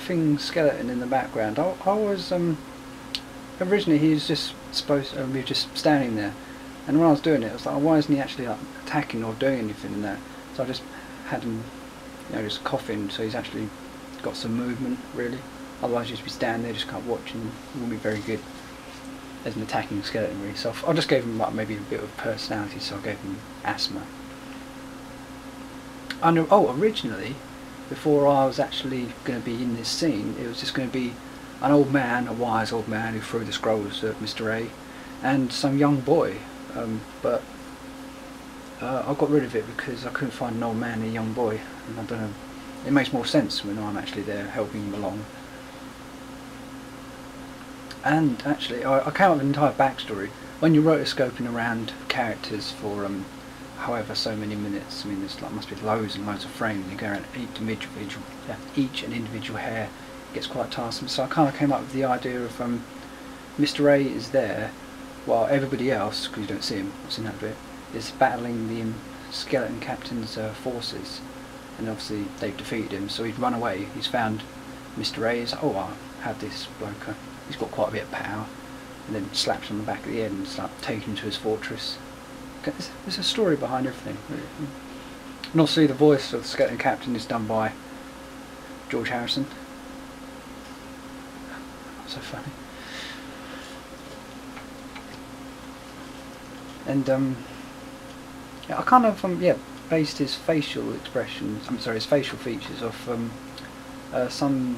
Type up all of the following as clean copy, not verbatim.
laughing skeleton in the background. I was originally he was just supposed to be just standing there, and when I was doing it, I was like, why isn't he actually like attacking or doing anything in that? So I just had him, just coughing, so he's actually got some movement really. Otherwise, you'd just be standing there, just kind of watching. It wouldn't be very good as an attacking skeleton really. So I just gave him like maybe a bit of personality. So I gave him asthma. Originally, before I was actually going to be in this scene, it was just going to be an old man, a wise old man who threw the scrolls at Mr. A, and some young boy. But I got rid of it because I couldn't find an old man and a young boy, and I don't know. It makes more sense when I'm actually there helping him along. And actually, I came up with an entire backstory. When you're rotoscoping around characters for however so many minutes, I mean there's must be loads and loads of frames, you go around each and individual hair, it gets quite tiresome. So I kind of came up with the idea of Mr. A is there while everybody else, because you don't see him, what's in that bit, is battling the skeleton captain's forces, and obviously they've defeated him, so he'd run away. He's found Mr. A, is I have this bloke, he's got quite a bit of power, and then slaps him on the back of the head and starts taking him to his fortress. There's a story behind everything, really. And also the voice of the skeleton captain is done by George Harrison. So funny. And I kind of based his facial expressions, his facial features off some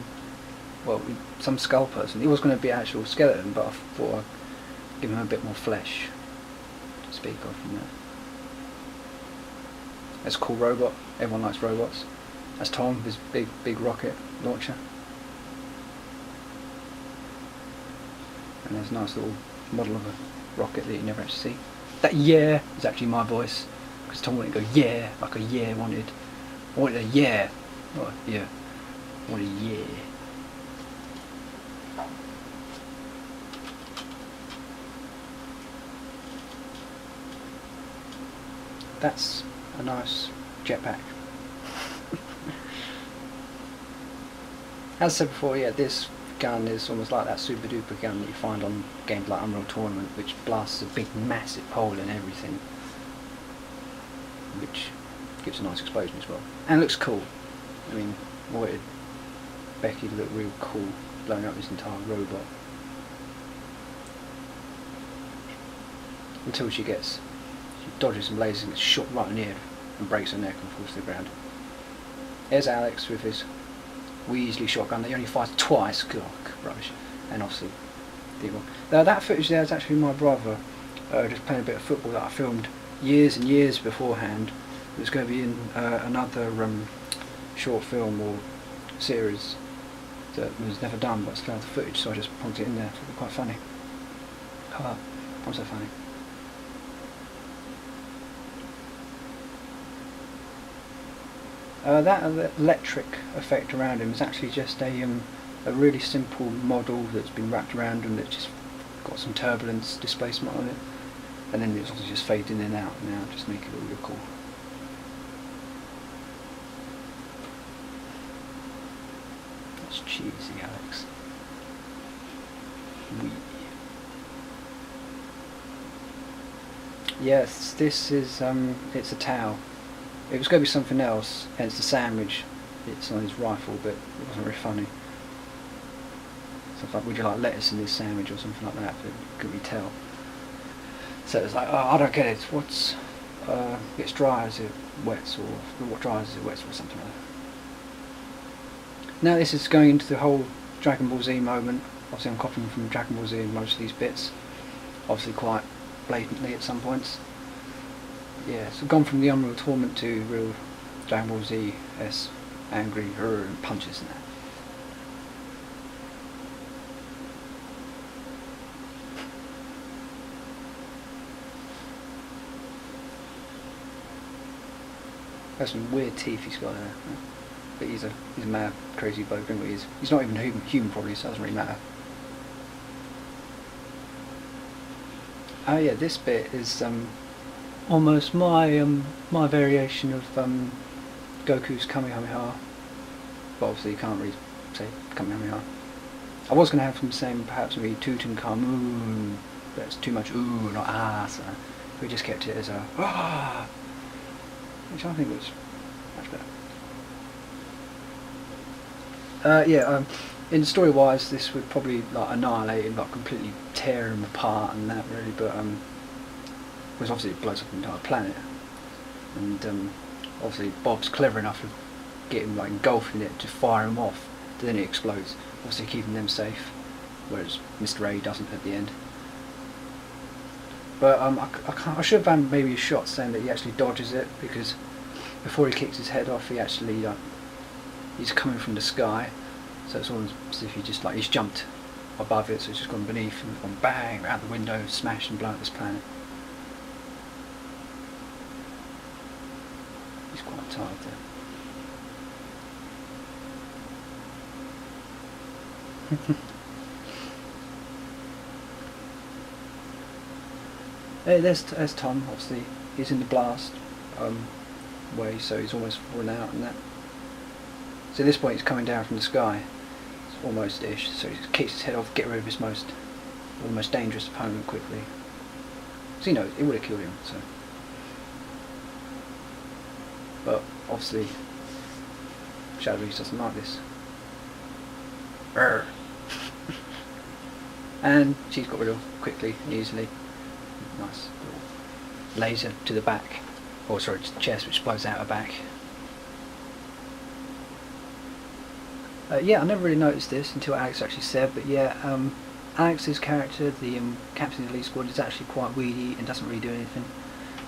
skull person. He was going to be an actual skeleton, but I thought I'd give him a bit more flesh to speak of from that. That's a cool robot. Everyone likes robots. That's Tom, his big rocket launcher. And there's a nice little model of a rocket that you never actually see. That yeah is actually my voice, because Tom wanted to go yeah, like a yeah wanted. I wanted a yeah. Oh, yeah. I wanted a yeah. That's a nice jetpack. As I said before, this gun is almost like that super duper gun that you find on games like Unreal Tournament, which blasts a big massive hole in everything, which gives a nice explosion as well. And looks cool. I mean, I wanted Becky to look real cool, blowing up this entire robot. Until she dodges some lasers and gets shot right in the head and breaks her neck and falls to the ground. There's Alex with his Weasley shotgun that he only fires twice. God, rubbish. And obviously the one. Now that footage there is actually my brother just playing a bit of football that I filmed years and years beforehand. It was going to be in another short film or series that was never done, but still had the footage, so I just plugged it in there. It would be quite funny. I'm so funny. That electric effect around him is actually just a really simple model that's been wrapped around him that's just got some turbulence displacement on it, and then it's also just fading in and out now, just make it look really cool. That's cheesy, Alex. Wee. Yes, this is it's a towel. It was going to be something else, hence the sandwich. It's on his rifle, but it wasn't very funny. Something like, would you like lettuce in this sandwich or something like that, but couldn't really tell. So it was like, I don't get it. What's it's dry as it wets, or what dries as it wets, or something like that. Now this is going into the whole Dragon Ball Z moment. Obviously I'm copying from Dragon Ball Z in most of these bits. Obviously quite blatantly at some points. Yeah, so gone from the Unreal Tournament to real Dragon Ball Z, angry, and punches and that. There's some weird teeth he's got there, but he's a mad, crazy bloke, but he's not even human probably, so it doesn't really matter. Oh yeah, this bit is almost my my variation of Goku's Kamehameha, but obviously you can't really say, Kamehameha. I was going to have him saying perhaps maybe Tutankhamun, but it's too much ooh, not ah, so we just kept it as a ah, which I think was much better. In story-wise, this would probably like annihilate him, like completely tear him apart and that really, but because obviously it blows up the entire planet, and obviously Bob's clever enough to get him like engulfed in it to fire him off, then it explodes, obviously keeping them safe, whereas Mr. A doesn't at the end. But I should have had maybe a shot saying that he actually dodges it, because before he kicks his head off, he actually he's coming from the sky, so it's almost as if he just like he's jumped above it, so it's just gone beneath and gone bang out the window, smashed and blown up this planet. He's quite tired there. There's Tom, obviously he's in the blast way, so he's almost fallen out and that. So at this point he's coming down from the sky, it's almost-ish, so he kicks his head off, get rid of his most dangerous opponent quickly. So you know, it would have killed him, so. But obviously Shadow Beast doesn't like this. Brr. And she's got rid of quickly and easily. Nice little laser to the back, or sorry, to the chest, which blows out her back. Yeah, I never really noticed this until Alex actually said, but yeah, Alex's character, the captain of the elite squad, is actually quite weedy and doesn't really do anything.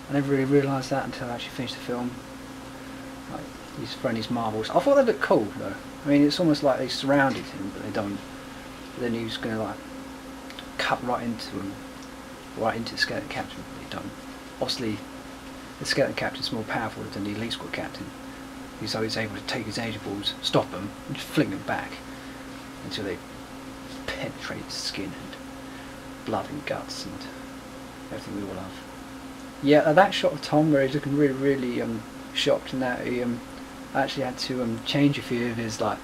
I never really realised that until I actually finished the film. Like, he's throwing his marbles. I thought they looked cool though. I mean, it's almost like they surrounded him, but they don't. But then he was going to like cut right into him, right into the skeleton captain, but they don't. Obviously, the skeleton captain's more powerful than the elite squad captain. So he's able to take his energy balls, stop them, and just fling them back until they penetrate his skin and blood and guts and everything we all love. Yeah, that shot of Tom where he's looking really shocked and that, he actually had to change a few of his like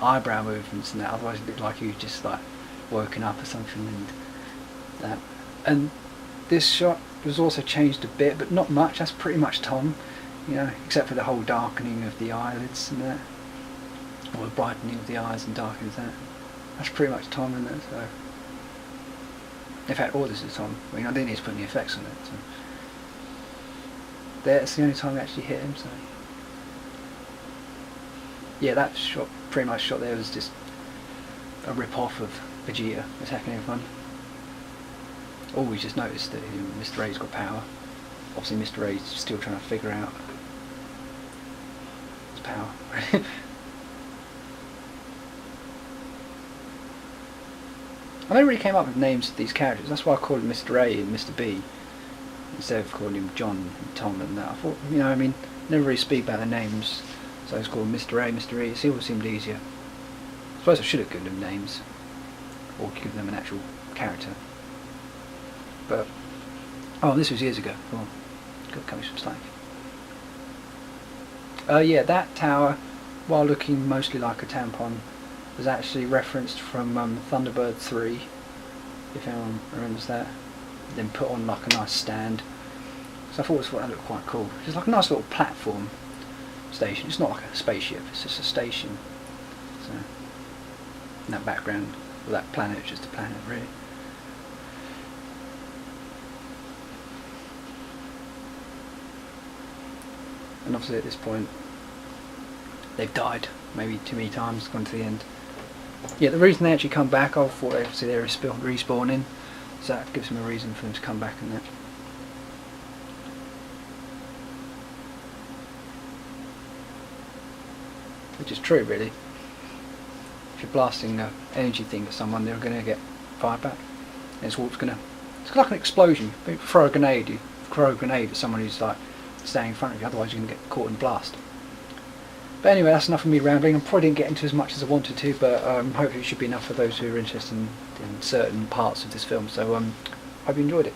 eyebrow movements and that, otherwise it looked like he was just like woken up or something and that. And this shot was also changed a bit, but not much. That's pretty much Tom. You know, except for the whole darkening of the eyelids and that, or the brightening of the eyes and darkening of that. That's pretty much Tom, isn't it? So, in fact, all this is Tom. I mean, I didn't need to put any effects on it. So. That's the only time I actually hit him. So, yeah, that shot, pretty much shot there, was just a rip-off of Vegeta attacking everyone. Always just noticed that Mr. A's got power. Obviously, Mr. A's still trying to figure out his power. I never really came up with names for these characters. That's why I called him Mr. A and Mr. B instead of calling him John and Tom and that. I thought, you know, I mean, never really speak about their names, so I just called Mr. A, Mr. E. It always seemed easier. I suppose I should have given them names, or given them an actual character. But oh, this was years ago. Oh, got coming some slack. Yeah, that tower, while looking mostly like a tampon, was actually referenced from Thunderbird 3, if anyone remembers that. Then put on like a nice stand. So I thought that looked quite cool. It's like a nice little platform station. It's not like a spaceship, it's just a station. So, in that background, well, that planet is just a planet, really. And obviously at this point they've died maybe too many times, gone to the end. Yeah, the reason they actually come back, I thought obviously they're respawning, so that gives them a reason for them to come back and that. Which is true, really. If you're blasting an energy thing at someone, they're going to get fired back. And it's like an explosion. If you throw a grenade at someone who's like standing in front of you, otherwise you're going to get caught in the blast. But anyway, that's enough of me rambling. I probably didn't get into as much as I wanted to, but hopefully it should be enough for those who are interested in certain parts of this film. So hope you enjoyed it.